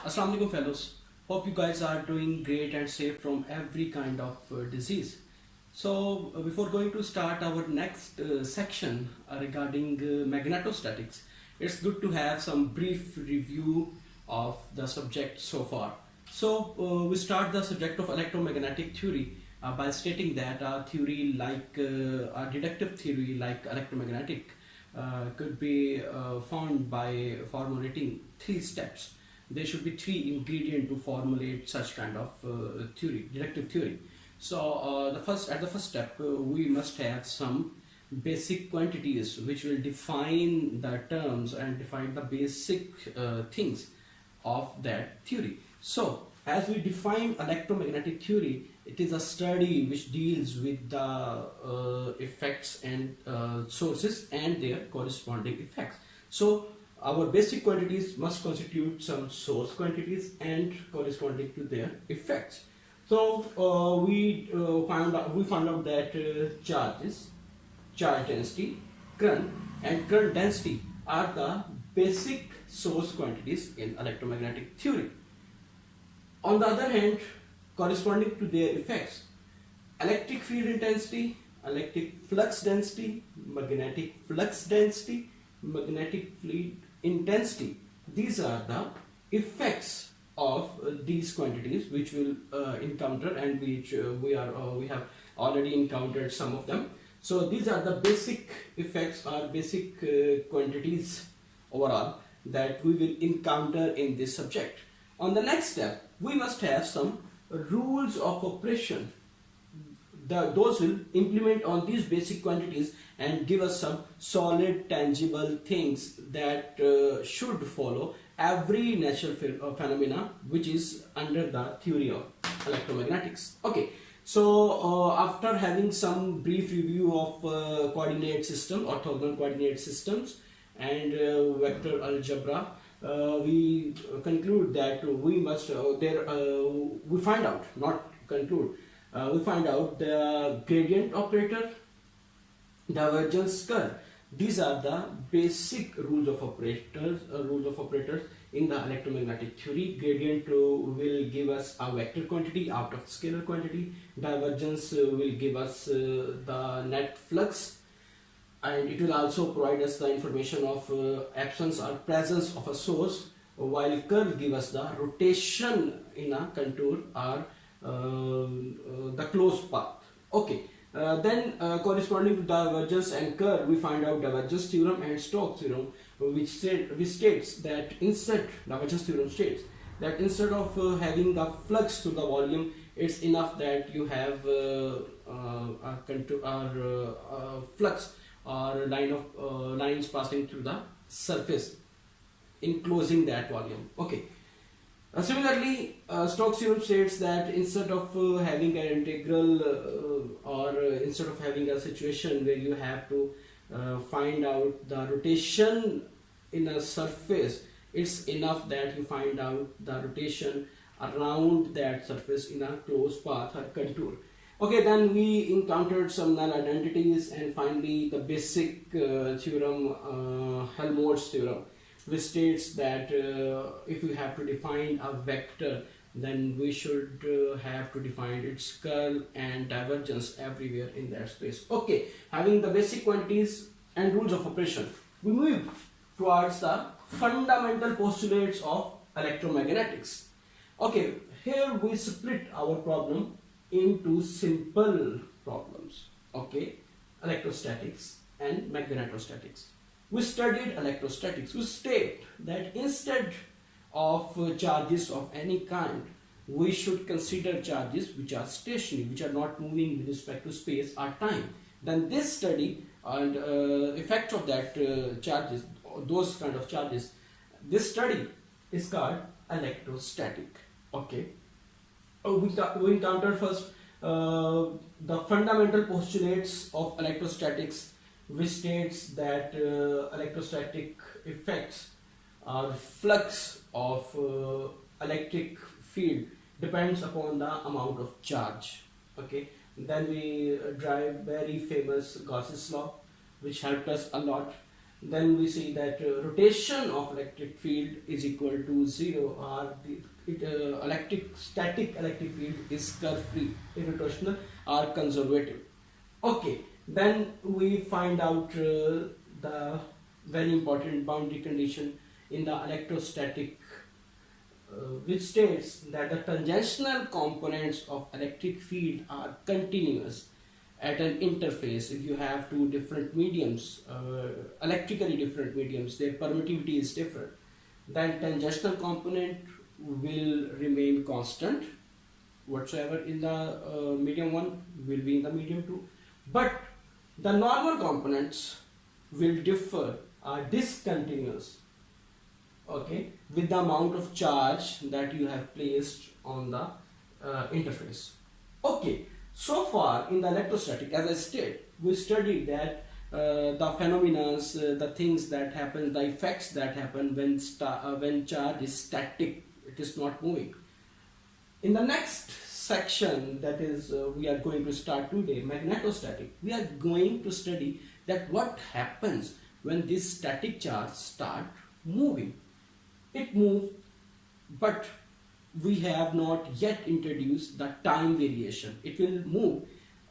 Assalamu alaikum fellows. Hope you guys are doing great and safe from every kind of disease. So before going to start our next section regarding magnetostatics, it's good to have some brief review of the subject so far. So we start the subject of electromagnetic theory by stating that a theory like a deductive theory like electromagnetic could be found by formulating three steps. There should be three ingredients to formulate such kind of theory, deductive theory. So at the first step, we must have some basic quantities which will define the terms and define the basic things of that theory. So as we define electromagnetic theory, it is a study which deals with the effects and sources and their corresponding effects. So our basic quantities must constitute some source quantities and corresponding to their effects. So we found out that charges, charge density, current, and current density are the basic source quantities in electromagnetic theory. On the other hand, corresponding to their effects, electric field intensity, electric flux density, magnetic flux density, magnetic field intensity, these are the effects of these quantities which we'll encounter, and which we have already encountered some of them. So these are the basic effects or basic quantities overall that we will encounter in this subject. On the next step, we must have some rules of operation. Those will implement on these basic quantities and give us some solid tangible things that should follow every natural phenomena which is under the theory of electromagnetics. Okay, so after having some brief review of coordinate system, orthogonal coordinate systems, and vector algebra, we conclude that we must we find out, not conclude, we find out the gradient operator, divergence curve. These are the basic rules of operators in the electromagnetic theory. Gradient will give us a vector quantity out of scalar quantity. Divergence will give us the net flux, and it will also provide us the information of absence or presence of a source, while curve give us the rotation in a contour or the closed path. Okay, then corresponding to divergence and curve, we find out divergence theorem and Stokes theorem, which states that instead, divergence theorem states that instead of having the flux to the volume, it's enough that you have a contour or flux or lines passing through the surface enclosing that volume. Okay. Similarly, Stokes theorem states that instead of having an integral or instead of having a situation where you have to find out the rotation in a surface, it's enough that you find out the rotation around that surface in a closed path or contour. Okay, then we encountered some null identities, and finally the basic theorem, Helmholtz theorem, which states that if we have to define a vector, then we should have to define its curl and divergence everywhere in that space. Okay, having the basic quantities and rules of operation, we move towards the fundamental postulates of electromagnetics. Okay, here we split our problem into simple problems. Okay, electrostatics and magnetostatics. We studied electrostatics. We state that instead of charges of any kind, we should consider charges which are stationary, which are not moving with respect to space or time. Then this study and effect of that charges, those kind of charges, this study is called electrostatic. Okay. We encounter first the fundamental postulates of electrostatics, which states that electrostatic effects or flux of electric field depends upon the amount of charge. Okay, then we drive very famous Gauss's law, which helped us a lot. then we see that rotation of electric field is equal to 0, or the static electric field is curve free, irrotational or conservative. Okay, then we find out the very important boundary condition in the electrostatic, which states that the tangential components of electric field are continuous at an interface. If you have two different mediums, electrically different mediums, their permittivity is different, then tangential component will remain constant. Whatsoever in the medium 1 will be in the medium 2, but the normal components will differ, are discontinuous, okay, with the amount of charge that you have placed on the interface. Okay, so far in the electrostatic, as I stated, we studied that the phenomena, the things that happen, the effects that happen when charge is static, it is not moving. In the next section, that is we are going to start today, magnetostatic, we are going to study that what happens when this static charge start moving. It moves, but we have not yet introduced the time variation. It will move,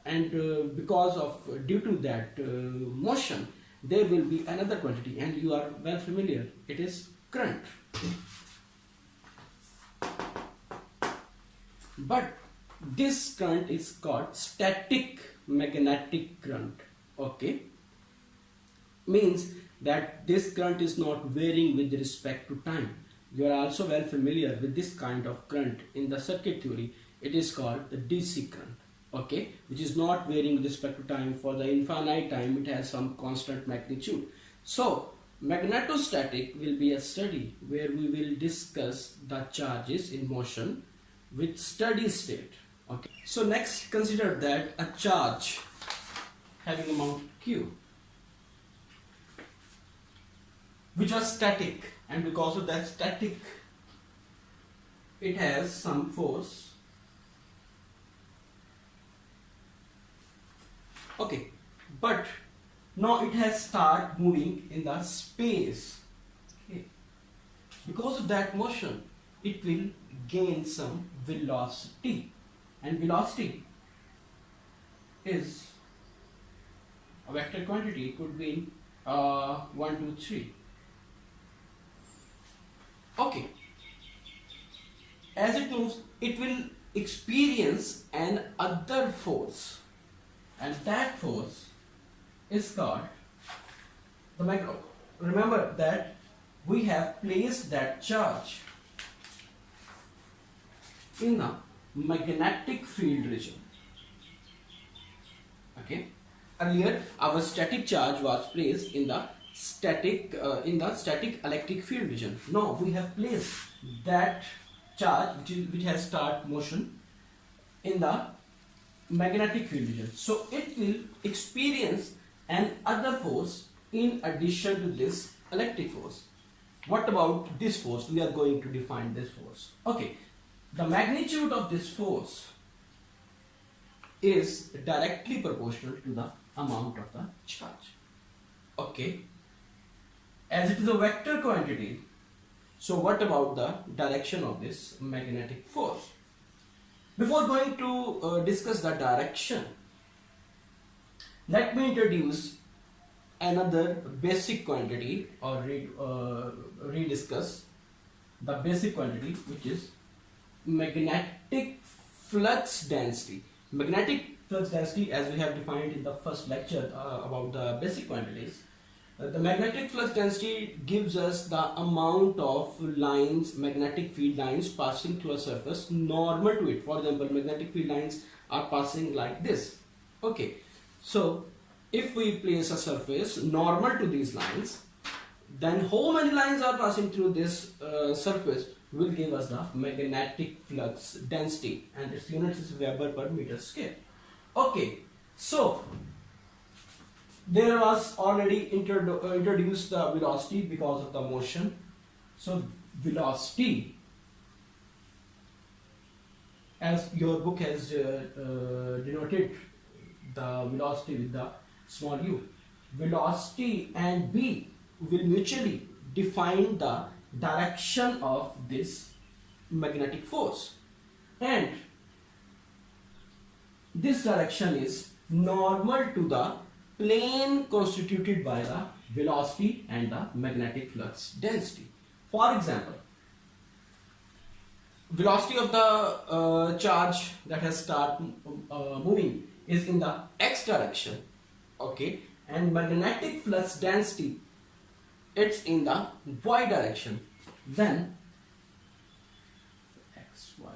and due to that motion, there will be another quantity, and you are well familiar, it is current. But this current is called static magnetic current. Okay, means that this current is not varying with respect to time. You are also well familiar with this kind of current in the circuit theory. It is called the DC current, okay, which is not varying with respect to time. For the infinite time, it has some constant magnitude. So magnetostatic will be a study where we will discuss the charges in motion with steady state. Okay, so next consider that a charge having amount Q, which was static, and because of that static, it has some force. Okay, but now it has started moving in the space. Okay, because of that motion, it will gain some velocity, and velocity is a vector quantity. It could be 1, 2, 3. Okay, as it moves, it will experience an other force, and that force is called the magneto. Remember that we have placed that charge in the magnetic field region. Okay, earlier our static charge was placed in the static electric field region. Now we have placed that charge which has started motion in the magnetic field region. So it will experience an other force in addition to this electric force. What about this force? We are going to define this force. Okay, the magnitude of this force is directly proportional to the amount of the charge. Okay, as it is a vector quantity, so what about the direction of this magnetic force? Before going to discuss the direction, let me introduce another basic quantity, or rediscuss the basic quantity, which is magnetic flux density. Magnetic flux density, as we have defined in the first lecture about the basic quantities, the magnetic flux density gives us the amount of lines, magnetic field lines passing through a surface normal to it. For example, magnetic field lines are passing like this. Okay, so if we place a surface normal to these lines, then how many lines are passing through this surface will give us the magnetic flux density, and its unit is Weber per meter square. Okay, so there was already introduced the velocity because of the motion. So velocity, as your book has denoted the velocity with the small u, velocity and b will mutually define the direction of this magnetic force, and this direction is normal to the plane constituted by the velocity and the magnetic flux density. For example, velocity of the charge that has started moving is in the x direction, okay, and magnetic flux density, it's in the y direction. Then x y,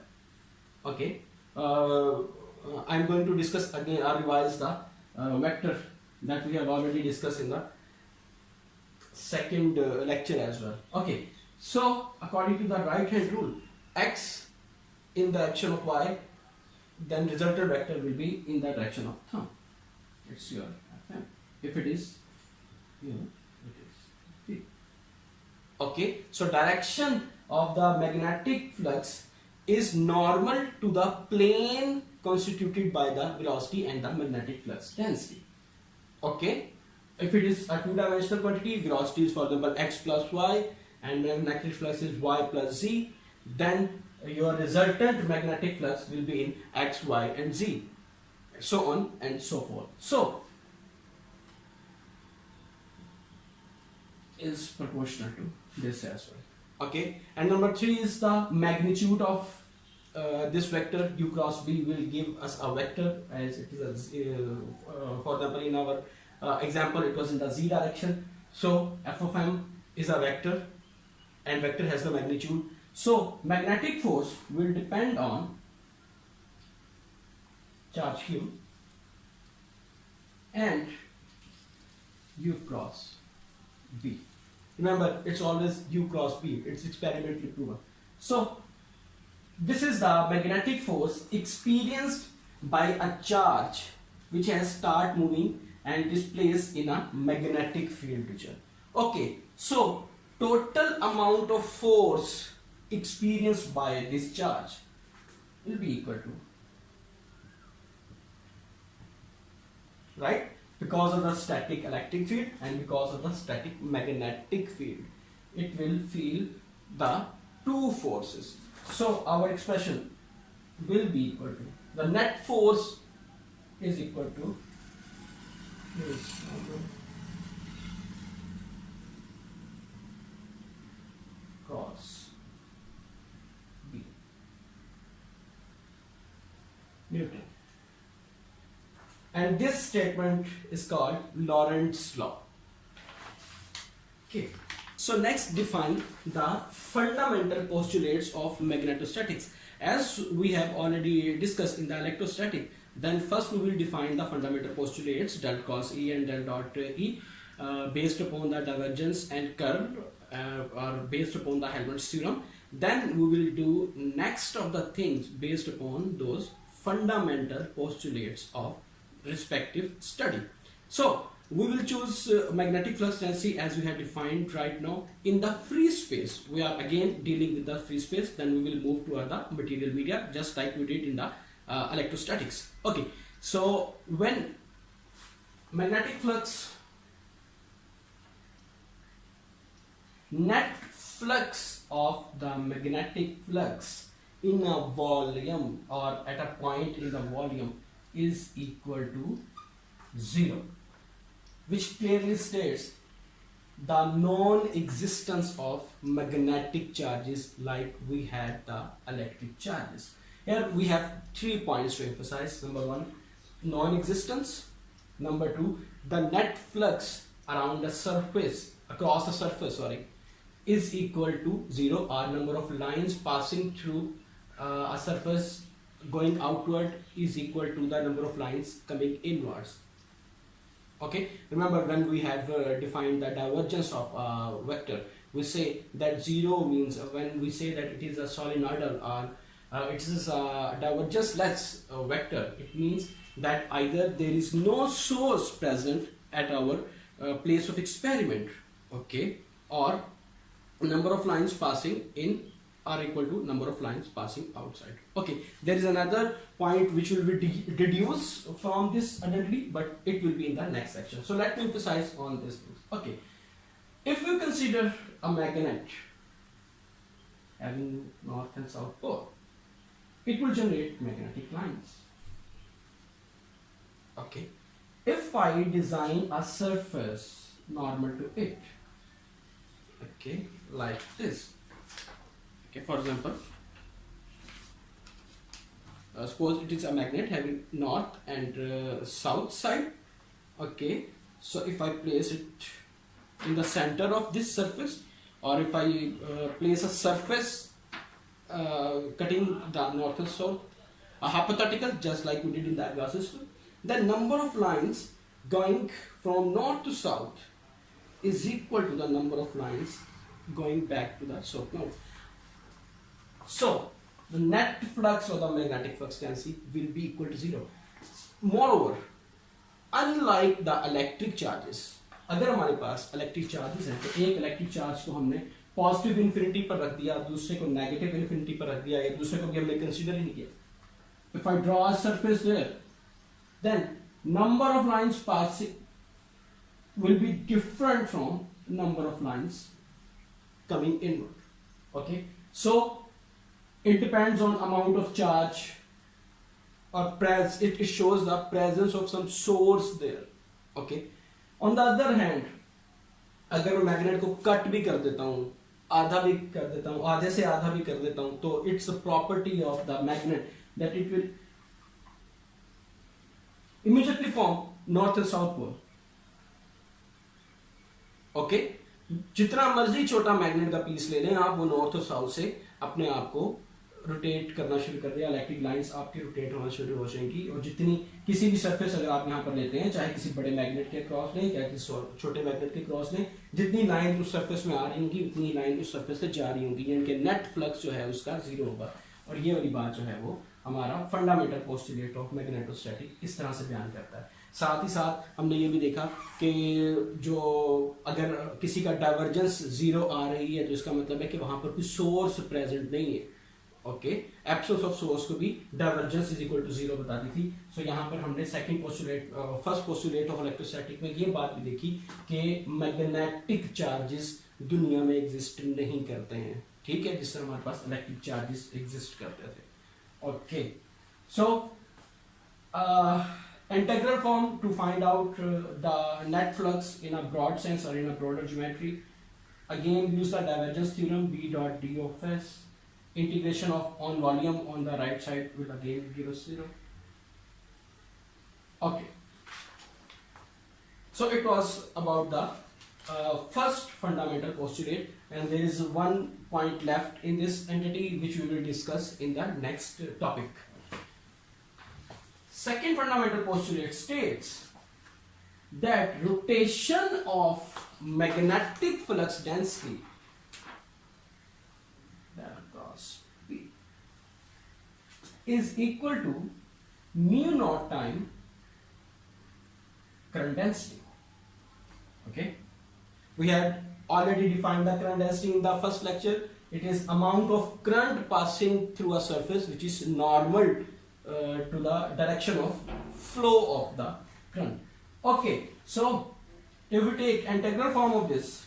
okay, I'm going to discuss again or revise the vector that we have already discussed in the second lecture as well. Okay, so according to the right hand rule, x in the direction of y, then resultant vector will be in the direction of thumb. It's your FM. If it is here, it is P. Okay, so direction of the magnetic flux is normal to the plane constituted by the velocity and the magnetic flux density. Okay, if it is a two-dimensional quantity, velocity is for example x plus y and magnetic flux is y plus z, then your resultant magnetic flux will be in x, y and z, so on and so forth. So is proportional to this as well. Okay, and number 3 is the magnitude of this vector u cross b will give us a vector, as it is for example in our example it was in the z direction. So f of m is a vector and vector has the magnitude. So magnetic force will depend on charge q and u cross b. Remember, it's always u cross b, it's experimentally proven. So this is the magnetic force experienced by a charge which has started moving and it is placed in a magnetic field region. Okay, so total amount of force experienced by this charge will be equal to, right, because of the static electric field and because of the static magnetic field, it will feel the two forces. So our expression will be equal to, the net force is equal to cross B Newton, and this statement is called Lorentz law. Okay, so next define the fundamental postulates of magnetostatics. As we have already discussed in the electrostatic, then first we will define the fundamental postulates del cos E and del dot E based upon the divergence and curl or based upon the Helmholtz theorem. Then we will do next of the things based upon those fundamental postulates of respective study. So we will choose magnetic flux density as we have defined right now in the free space. We are again dealing with the free space, then we will move to other material media just like we did in the electrostatics. Okay, so when magnetic flux, net flux of the magnetic flux in a volume or at a point in the volume is equal to 0, which clearly states the non-existence of magnetic charges like we had the electric charges. Here we have 3 points to emphasize. Number 1, non-existence. Number 2, the net flux around the surface, across the surface, is equal to 0, or number of lines passing through a surface going outward is equal to the number of lines coming inwards. Okay, remember when we have defined the divergence of a vector, we say that 0 means when we say that it is a solenoidal or it is a divergence-less vector, it means that either there is no source present at our place of experiment, okay, or number of lines passing in are equal to number of lines passing outside. Okay, there is another point which will be deduced from this identity, but it will be in the next section. So let me emphasize on this. Okay, If you consider a magnet having north and south pole, it will generate magnetic lines. Okay. If I design a surface normal to it, okay, like this, okay, for example, suppose it is a magnet having north and south side, okay, so if I place it in the center of this surface, or if I place a surface cutting the north and south, a hypothetical, just like we did in the gas system, the number of lines going from north to south is equal to the number of lines going back to the south node. So the net flux or the magnetic flux density will be equal to 0. Moreover, unlike the electric charges, अगर हमारे पास electric charges हैं, तो एक electric charge को हमने positive infinity पर रख दिया, दूसरे को नेगेटिव इन्फिनिटी पर रख दिया, या दूसरे को भी हमने कंसीडर ही नहीं किया. If I draw a surface there, then number of lines passing will be different from number of lines coming inward. Okay, so it depends on amount of charge, or it shows the presence of some source there. Okay, on the other hand, अगर मैं magnet को cut भी कर देता हूँ, आधा भी कर देता हूँ, आधे से आधा भी कर देता हूँ, तो it's a property of the magnet that it will immediately form north and south pole. Okay, जितना मर्जी छोटा मैग्नेट का पीस ले लें आप, वो नॉर्थ और साउथ से अपने आप को रोटेट करना शुरू कर दिया, इलेक्ट्रिक लाइंस आपकी रोटेट होना शुरू हो जाएंगी. और जितनी किसी भी सरफेस अगर आप यहाँ पर लेते हैं, चाहे किसी बड़े मैग्नेट के क्रॉस लें, चाहे किसी छोटे मैग्नेट के क्रॉस लें, जितनी लाइन उस सरफेस में आ रही होंगी उतनी लाइन उस सरफेस से जा रही होंगी, यानी कि नेट फ्लक्स जो है उसका 0 होगा. और ये वाली बात जो है वो हमारा फंडामेंटल पोस्टुलेट ऑफ मैग्नेटोस्टैटिक इस तरह से बयान करता है. साथ ही साथ हमने ये भी देखा कि जो अगर किसी का डाइवर्जेंस 0 आ रही है, तो इसका मतलब है कि वहां पर कोई सोर्स प्रेजेंट नहीं है. ओके, एब्सेंस ऑफ सोर्स को भी डाइवर्जेंस इज इक्वल टू 0 बताती थी. सो यहाँ पर हमने second postulate, first postulate of electrostatic में ये बात भी देखी कि मैग्नेटिक चार्जेस दुनिया में एग्जिस्ट नहीं करते हैं. ठीक है, जिस तरह हमारे पास इलेक्ट्रिक चार्जेस एग्जिस्ट करते थे. Okay, so integral form to find out the net flux in a broad sense or in a broader geometry. Again, use the divergence theorem, B dot d of s. Integration of on volume on the right side will again give us 0. Okay, so it was about the first fundamental postulate, and there is one point left in this entity which we will discuss in the next topic. Second fundamental postulate states that rotation of magnetic flux density across P is equal to mu naught time current density. Okay, we had already defined the current density in the first lecture. It is amount of current passing through a surface which is normal to the direction of flow of the current. Okay, so if we take integral form of this,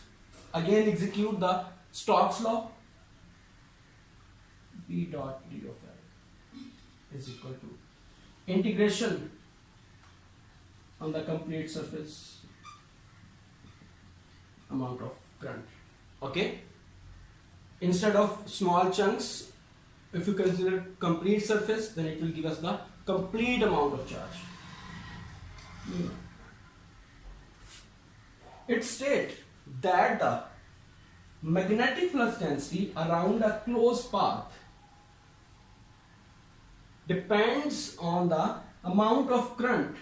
again execute the Stokes law, B dot d of L is equal to integration on the complete surface amount of current. Okay, instead of small chunks, if you consider complete surface, then it will give us the complete amount of charge. It states that the magnetic flux density around a closed path depends on the amount of current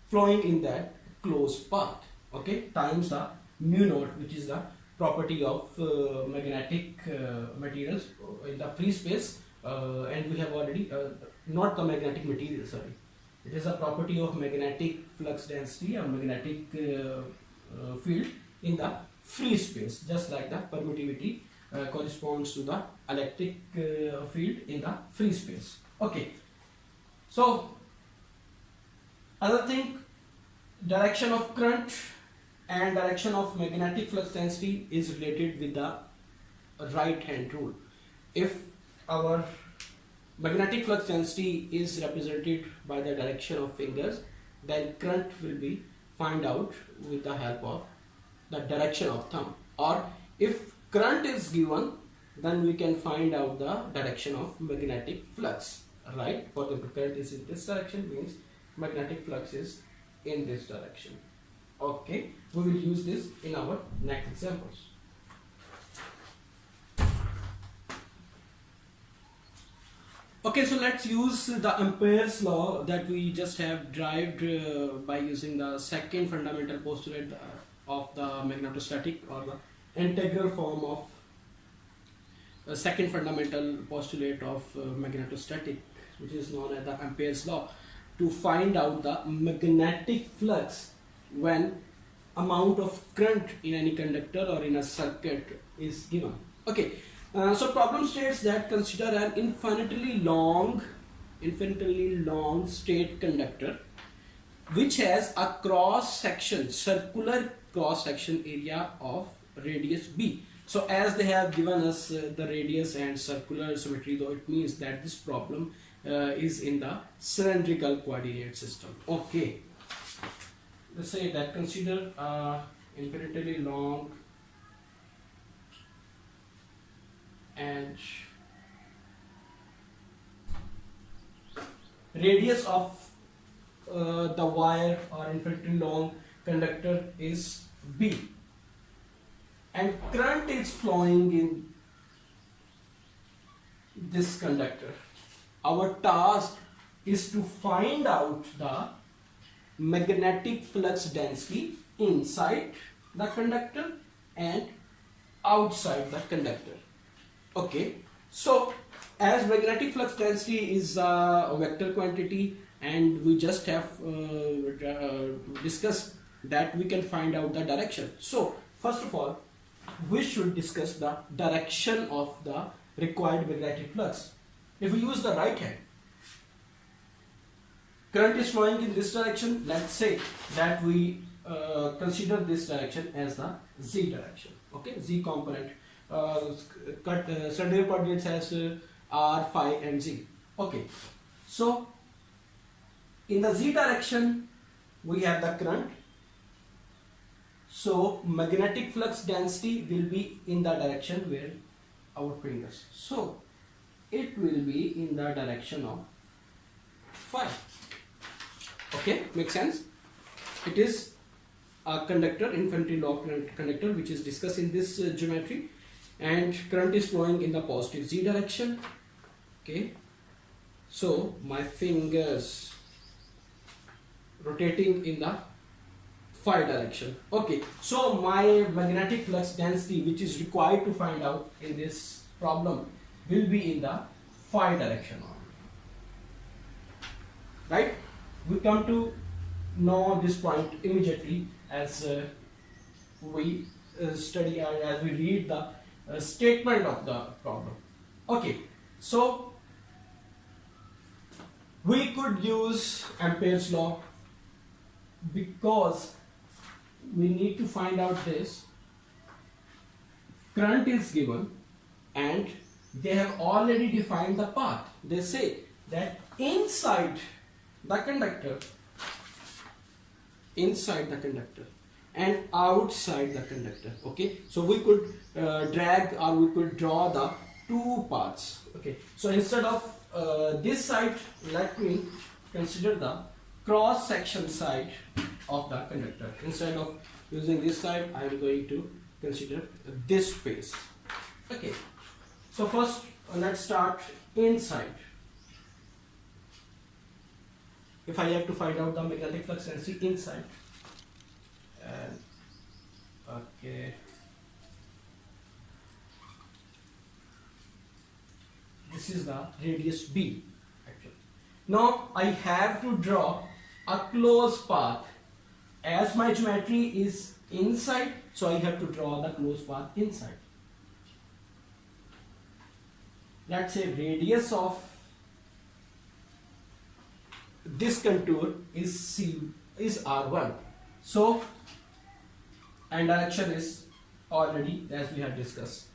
flowing in that closed path. Okay, times the mu naught, which is the property of magnetic materials in the free space, and we have already not the magnetic material, sorry, it is a property of magnetic flux density or magnetic field in the free space, just like the permittivity corresponds to the electric field in the free space. Okay, so other thing Direction of current and direction of magnetic flux density is related with the right hand rule. If our magnetic flux density is represented by the direction of fingers, then current will be find out with the help of the direction of thumb. Or if current is given, then we can find out the direction of magnetic flux, right? For the current is in this direction, means magnetic flux is in this direction. Okay, we will use this in our next examples. Okay, so let's use the Ampere's law that we just have derived by using the second fundamental postulate of the magnetostatic, or the integral form of second fundamental postulate of magnetostatic, which is known as the Ampere's law, to find out the magnetic flux when amount of current in any conductor or in a circuit is given. Okay, so problem states that consider an infinitely long straight conductor which has a cross section, circular cross section area of radius b. So as they have given us the radius and circular symmetry, though, it means that this problem is in the cylindrical coordinate system. Okay, let's say that consider infinitely long and radius of the wire or infinitely long conductor is b, and current is flowing in this conductor. Our task is to find out the magnetic flux density inside the conductor and outside the conductor. Okay, so as magnetic flux density is a vector quantity, and we just have discussed that we can find out the direction. So first of all, we should discuss the direction of the required magnetic flux. If we use the right hand, current is flowing in this direction. Let's say that we consider this direction as the z direction. Okay, z component. Cylindrical coordinates has r, phi and z. Okay, so in the z direction we have the current, so magnetic flux density will be in the direction where our fingers, so it will be in the direction of phi. Okay, makes sense? It is a conductor, infinitely long conductor, which is discussed in this geometry, and current is flowing in the positive z direction. Okay, so my fingers rotating in the phi direction. Okay, so my magnetic flux density, which is required to find out in this problem, will be in the phi direction. Right? We come to know this point immediately as we study or as we read the statement of the problem. Okay, so we could use Ampere's law because we need to find out this. Current is given and they have already defined the path. They say that inside the conductor and outside the conductor. Okay, so we could drag or we could draw the two paths. Okay, so instead of this side, let me consider the cross section side of the conductor. Instead of using this side, I am going to consider this space. Okay, so first let's start inside. If I have to find out the magnetic flux density inside, and okay, this is the radius b actually. Now I have to draw a closed path. As my geometry is inside, so I have to draw the closed path inside. Let's say radius of this contour is r1. So, and direction is already as we have discussed.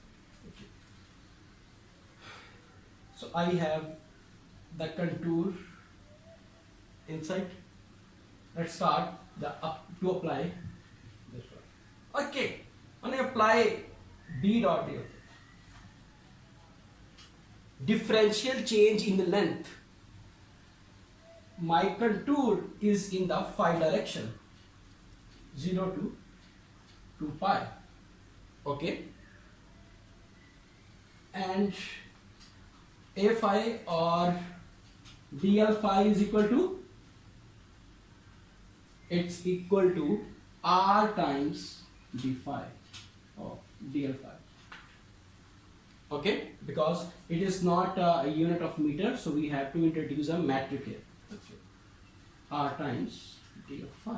Okay. So I have the contour inside. Let's start to apply this one. Okay, when I apply B dot here, differential change in the length, my contour is in the phi direction, 0 to 2 pi. Okay, and A phi or dl phi is equal to, it's equal to r times d phi or dl phi. Okay, because it is not a unit of meter, so we have to introduce a metric here. Okay. R times d of phi,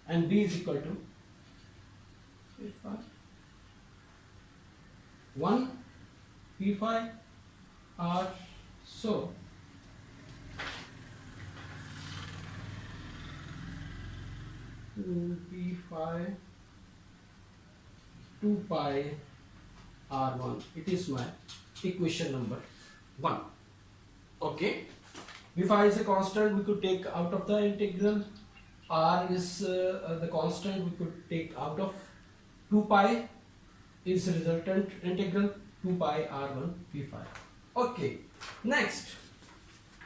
and b is equal to 1 p phi r. So p phi 2 pi r1. It is my equation number 1. Okay, p phi is a constant, we could take out of the integral. R is the constant, we could take out of 2 pi is resultant integral, 2 pi r1 p phi. Okay, next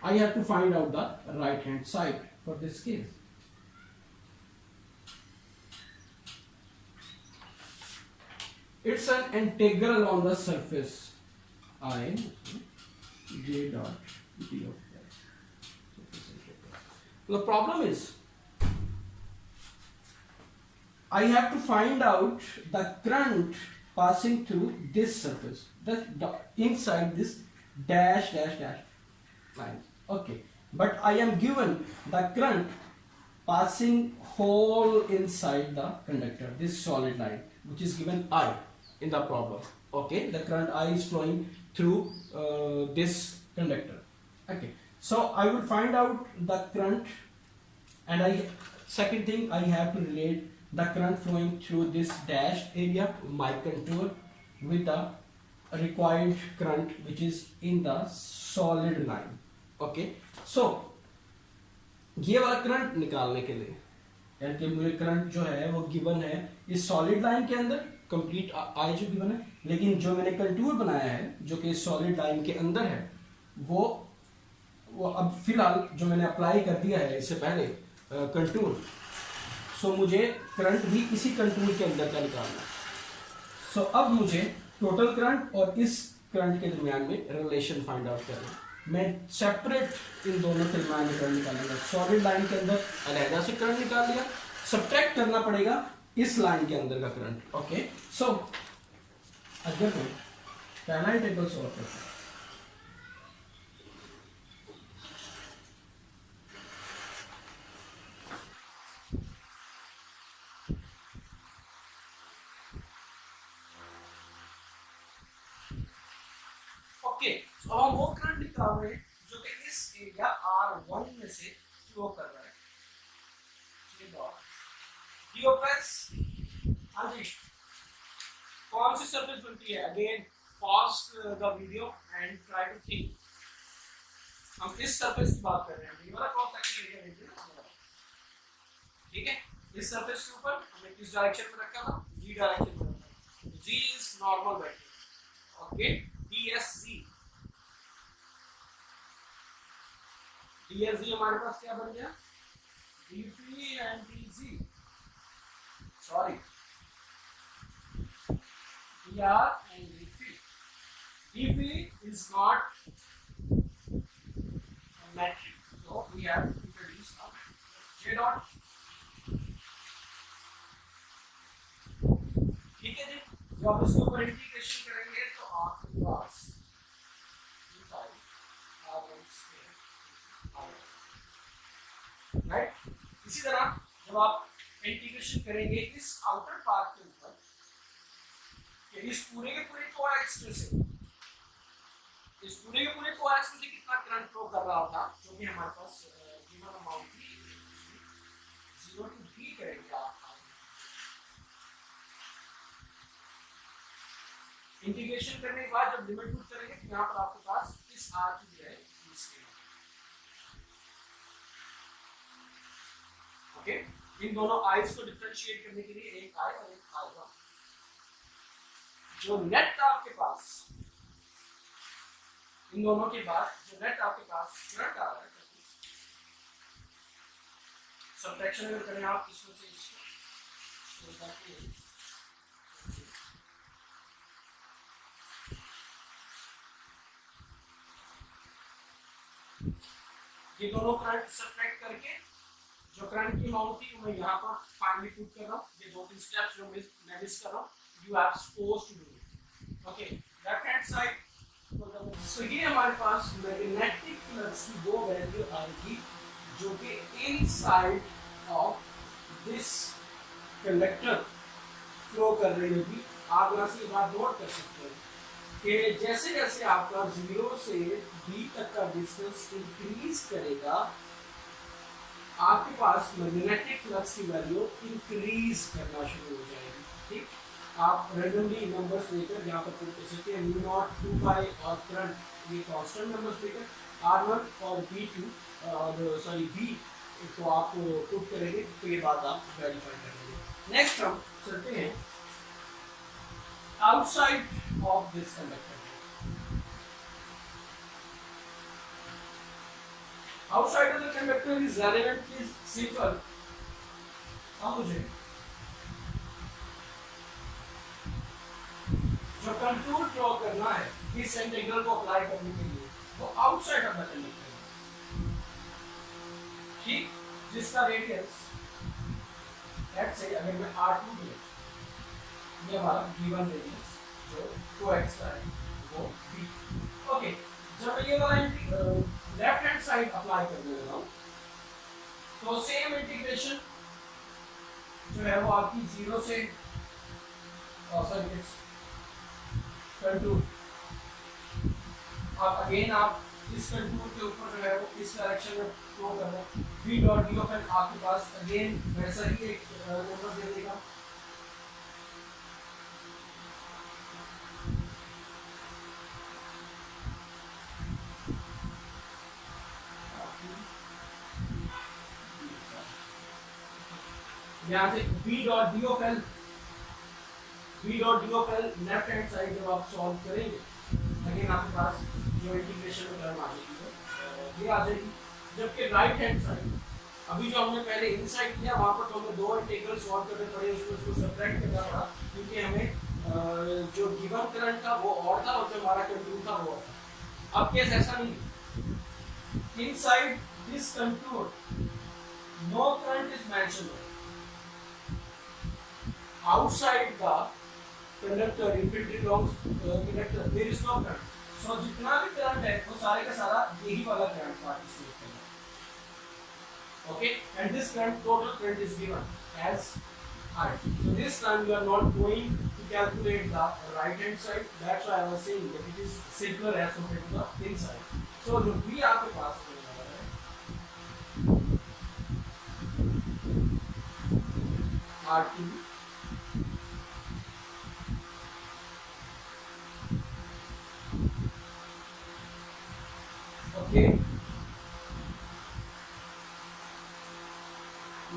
I have to find out the right hand side for this case. It's an integral on the surface I j dot d of y. The problem is I have to find out the current passing through this surface, inside this dash dash dash line. Okay, but I am given the current passing whole inside the conductor, this solid line, which is given I in the problem. Okay, the current I is flowing through this conductor. Okay, so I will find out the current, and second thing, I have to relate the current flowing through this dash area, my contour, with the required current which is in the solid line. Okay, so ये वाला current निकालने के लिए, यानी कि मुझे current जो है वो गिवन है इस सॉलिड लाइन के अंदर, कंप्लीट आई जो गिवन है, लेकिन जो मैंने कंटूर बनाया है जो कि सॉलिड लाइन के अंदर है, वो अब फिलहाल जो मैंने अप्लाई कर दिया है इससे पहले कंटूर, सो मुझे करंट भी इसी कंटूर के अंदर का निकालना है. सो अब मुझे टोटल करंट और इस करंट के दरमियान में रिलेशन फाइंड आउट करना है. मैं सेपरेट इन दोनों के दरमियान में करंट निकालूंगा. सॉलिड लाइन के अंदर अलहदा से करंट निकाल लिया, सब्ट्रैक्ट करना पड़ेगा इस लाइन के अंदर का करंट. ओके, सो अगर मैं पहला इंटीग्रल सॉल्व करता हूं, तो हम वो करंट निकाल रहे हैं जो कि इस एरिया R1 में से फ्लो कर रहा है. हाँ जी, कौन सी सरफेस बनती है? Again pause the video and try to think. हम इस सरफेस की बात कर रहे हैं, ये वाला क्रॉस सेक्शन एरिया देखिए ना, ठीक है. इस सरफेस के ऊपर हमने किस डायरेक्शन में रखा था? जी डायरेक्शन में रखा. G is normal vector. Okay, DSZ. DSZ हमारे पास क्या बन गया? DP and DZ. Sorry, DR and DP. DP is not a metric, so we have to introduce a J dot. ठीक है जी, जब आप इसके ऊपर इंटीग्रेशन करेंगे तो आपके पास राइट. इसी तरह जब आप इंटीग्रेशन करेंगे इस आउटर पार्ट के ऊपर, इस पूरे के पूरे कोएक्सिस से, इस पूरे के पूरे कोएक्सिस से कितना करंट फ्लो कर रहा था, जो कि हमारे पास गिवन अमाउंट थी 0 to b करेंगे आप। इंटीग्रेशन करने के बाद जब लिमिट पुट करेंगे तो यहाँ पर आपके पास इस आर की है ओके। इन दोनों आइज को डिफरेंशिएट करने के लिए एक आई और एक आएगा। जो नेट आपके पास इन दोनों के बाद जो नेट आपके पास करंट आ रहा है सब्ट्रैक्शन अगर करें आप इसमें से इसको ये दोनों करंट सब्ट्रैक्ट करके जो करंट की अमाउंट थी मैं यहाँ पर फाइनली पुट कर रहा हूँ। ये दो तीन स्टेप्स जो मैं मिस कर रहा हूँ, you are supposed to do it okay. Left hand side so ये हमारे पास मैग्नेटिक फ्लक्स की वो वैल्यू आएगी जो कि inside of this conductor flow कर रही होगी। आप यहाँ से बात नोट कर सकते हैं कि जैसे जैसे आपका 0 से B तक का डिस्टेंस इंक्रीज करेगा आपके पास मैग्नेटिक फ्लक्स की वैल्यू इंक्रीज करना शुरू हो जाएगी। ठीक, आप रैंडमली नंबर्स लेकर यहाँ पर पुट कर सकते हैं म्यू नॉट 2 पाई और करंट ये कांस्टेंट नंबर्स लेकर R1 और B2 और सॉरी B तो आप पुट करेंगे तो ये बात आप वेरीफाई करेंगे। नेक्स्ट हम चलते हैं outside of this conductor. Outside of the conductor is relevant is simple. अब मुझे जो कंटूर ड्रॉ करना है इस इंटीग्रल को अप्लाई करने के लिए वो आउटसाइड ऑफ द कंडक्टर है। ठीक, जिसका रेडियस लेट्स से अगर मैं R2 ले ये हमारा गिवन रेडियस जो 2x का है वो b ओके। जब मैं ये वाला लेफ्ट हैंड साइड अप्लाई करने लगा हूं तो सेम इंटीग्रेशन जो है वो आपकी 0 से सॉरी कंटूर आप अगेन आप इस कंटूर के ऊपर जो है वो इस डायरेक्शन में फ्लो करना v dot d of n आपके पास अगेन वैसा ही एक नंबर दे देगा। यहाँ से v dot d of l left hand side जब आप सॉल्व करेंगे अगेन आपके पास जो इंटीग्रेशन में टर्म आ जाएगी ये आ जाएगी। जबकि राइट हैंड साइड अभी जो हमने पहले इनसाइड किया वहां पर तो हमें दो इंटीग्रल सॉल्व करने पड़े उसको सब्ट्रैक्ट करना पड़ा क्योंकि हमें जो गिवन करंट था वो और था और जो हमारा कंटूर था वो और था। अब केस ऐसा नहीं, inside this contour no current is mentioned, outside the conductor infantry longs conductor there is no current, so जितना भी करंट है वो सारे का सारा यही वाला करंट पार्टिसिपेट करेगा okay. And this current total current is given as I, so this time you are not going to calculate the right hand side, that's why I was saying that it is simpler as compared to the inside। so जो भी आपके पास R2 okay,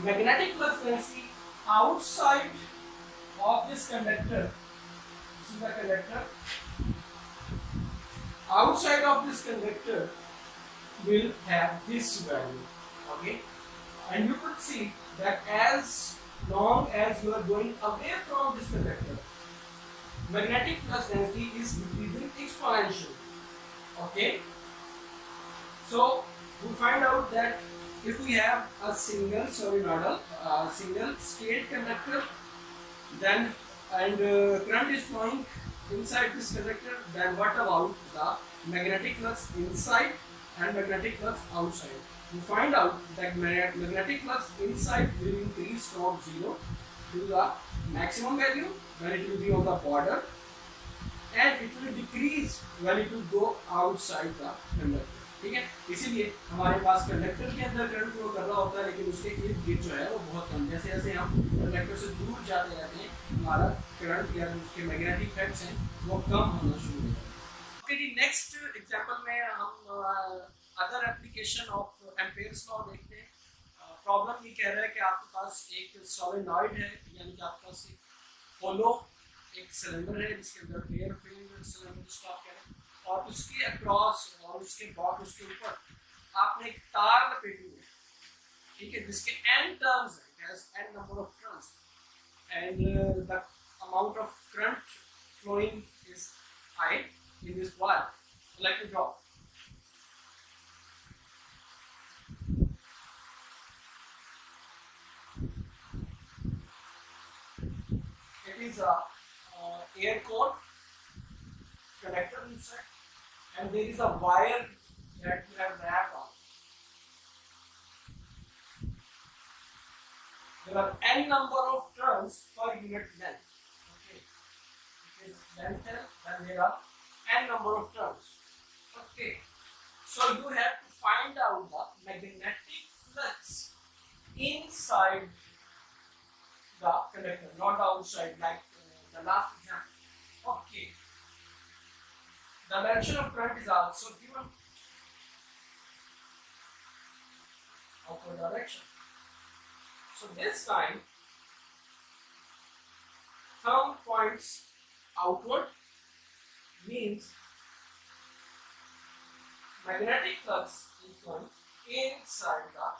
magnetic flux density outside of this conductor, this is the conductor, outside of this conductor will have this value okay। and you could see that as long as you are going away from this conductor magnetic flux density is decreasing exponentially okay। So we find out that if we have a single solenoidal single state conductor then and current is flowing inside this conductor, then what about the magnetic flux inside and magnetic flux outside? We find out that magnetic flux inside will increase from 0 to the maximum value when it will be on the border and it will decrease when it will go outside the conductor ठीक है, इसीलिए हमारे पास conductor के अंदर current flow कर रहा होता है, लेकिन उसके इर्द गिर्द जो है वो बहुत कम। जैसे जैसे हम कंडक्टर से दूर जाते जाते हैं, हमारा करंट या उसके मैग्नेटिक इफेक्ट्स हैं वो कम होना शुरू हो जाते हैं। ओके जी, नेक्स्ट एग्जांपल में हम other application of Ampere's law देखते हैं। प्रॉब्लम ये कह रहा है कि आपके पास एक सोलेनॉइड है, यानी कि आपके पास एक होलो एक सिलेंडर है जिसके अंदर एयर फिल्ड सिलेंडर स्टॉक है, और उसके अक्रॉस और उसके बॉटम उसके ऊपर आपने एक तार लपेटी हुई है, ठीक है, जिसके n टर्न्स है, it has n number of turns, and the amount of current flowing is I in this wire. Let me draw. It is a air core connector inside, and there is a wire that you have wrapped on. There are n number of turns per unit length. Okay, it is length L, then there are n number of turns. Okay, so you have to find out the magnetic flux inside the conductor, not the outside like the last example. Okay, the direction of current is also given. Upward direction. So this time thumb points outward, means magnetic flux is going inside the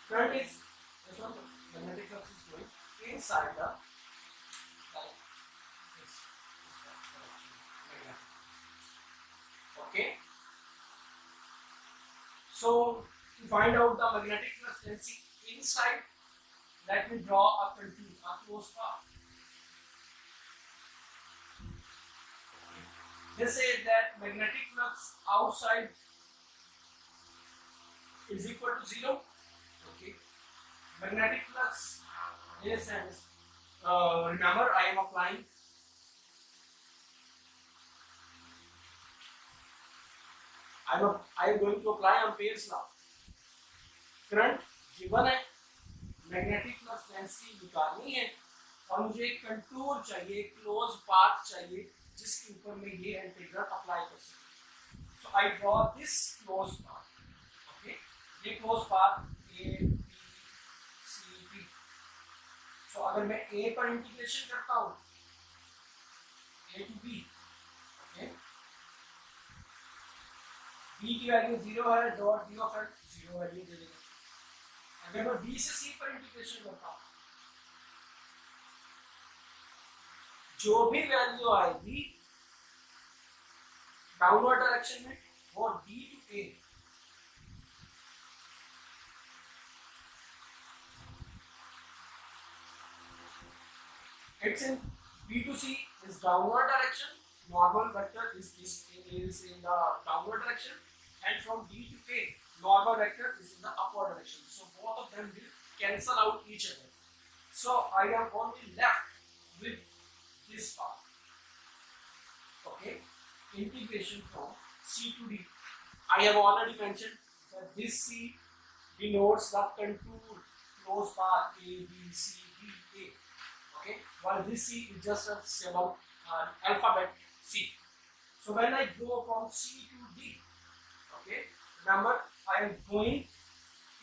current is this one, magnetic flux is going inside the this magnetic. Okay, so to find out the magnetic flux density inside, let me draw a contour, a closed path. This says that magnetic flux outside is equal to 0. Okay, magnetic flux is, and remember I am applying I am going to apply Ampere's law. Current given है, magnetic flux density निकालनी है, और मुझे एक contour चाहिए, एक close path चाहिए जिसके ऊपर मैं ये इंटीग्रल अप्लाई कर सकूं. So I draw this close path. Okay, ये close path A B C D. So अगर मैं ए पर इंटीग्रेशन करता हूं A to B, okay, B की वैल्यू 0 है, dot D of at 0 value दे देगा. अगर मैं बी से सी पर इंटीग्रेशन करता हूं, जो भी वैल्यू आएगी डाउनवर्ड डायरेक्शन में वो D to A, it's in B to C is downward direction, normal vector is in the downward direction, and from D to K normal vector is in the upward direction. So both of them will cancel out each other. So I am only left with this part. Okay, integration from C to D. I have already mentioned that this C denotes the contour close path A, B, C, D, A. Okay, while this C is just a symbol, alphabet C. So when I go from C to D, okay, remember I am going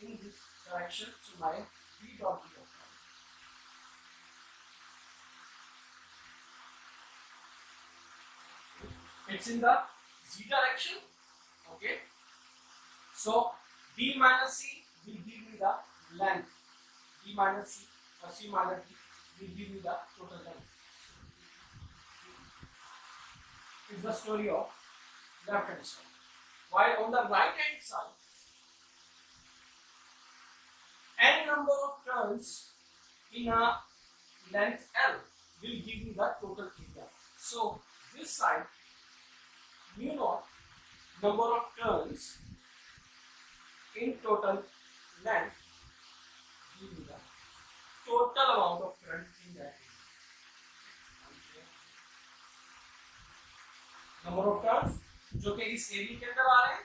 in this direction, so my B dot D of it's in the Z direction. Okay, so D minus C will give me the length. D minus C or C minus D will give me the total length. It's the story of left hand side. While on the right hand side, n number of turns in a length L will give me the total area. So this side, mu naught number of turns in total length give me the total amount of current in that area. Number of turns जो कि इस area के अंदर आ रहे हैं,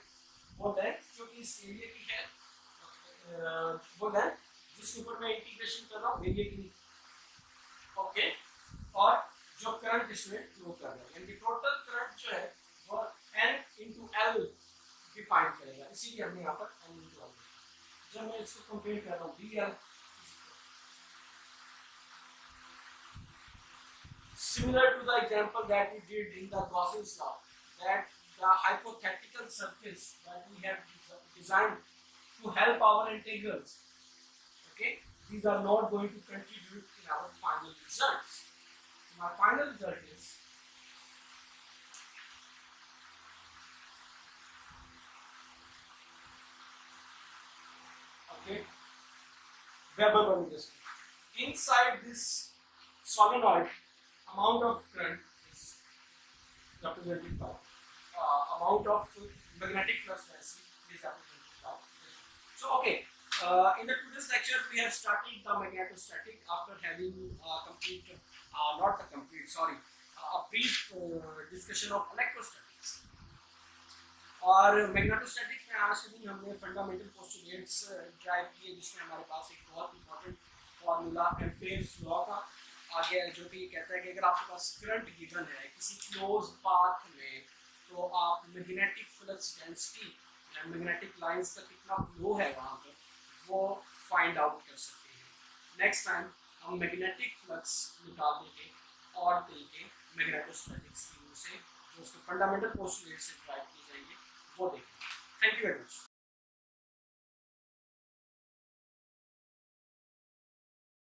वो length जो कि इस एरिया की है, वो लेंथ जिसके ऊपर मैं इंटीग्रेशन कर रहा हूँ एरिया की, ओके, और जो करंट इसमें फ्लो कर रहा है, यानी कि टोटल करंट जो है वो N into L डिफाइन करेगा, इसीलिए हमने यहाँ पर N into L। जब मैं इसको कंपेयर कर रहा हूँ DL, similar to the example that we did in the Gauss's law, that the hypothetical surface that we have designed to help our integrals, okay, these are not going to contribute in our final results. My final result is okay, Weber Bernoulli. Inside this solenoid, amount of current is represented by amount of magnetic flux density is represented by. So okay, in the today's lecture we have started the magnetostatic after having complete, not the complete, sorry, a brief discussion of electrostatics. और magnetostatics में आज के दिन हमने fundamental postulates drive किए, जिसमें हमारे पास एक बहुत इंपॉर्टेंट फॉर्मूला एम्पेयर्स लॉ का आ गया है, जो कि कहता है कि अगर आपके पास करंट गिवन है किसी क्लोज पाथ में, तो आप मैग्नेटिक फ्लक्स डेंसिटी या मैग्नेटिक लाइंस का कितना फ्लो है वहाँ पर, वो फाइंड आउट कर सकते हैं। नेक्स्ट टाइम हम मैग्नेटिक फ्लक्स निकाल देंगे और तरीके मैग्नेटोस्टैटिक्स की से जो उसके फंडामेंटल पोस्टुलेट से ड्राइव किए जाएंगे वो देखें। Thank you very much.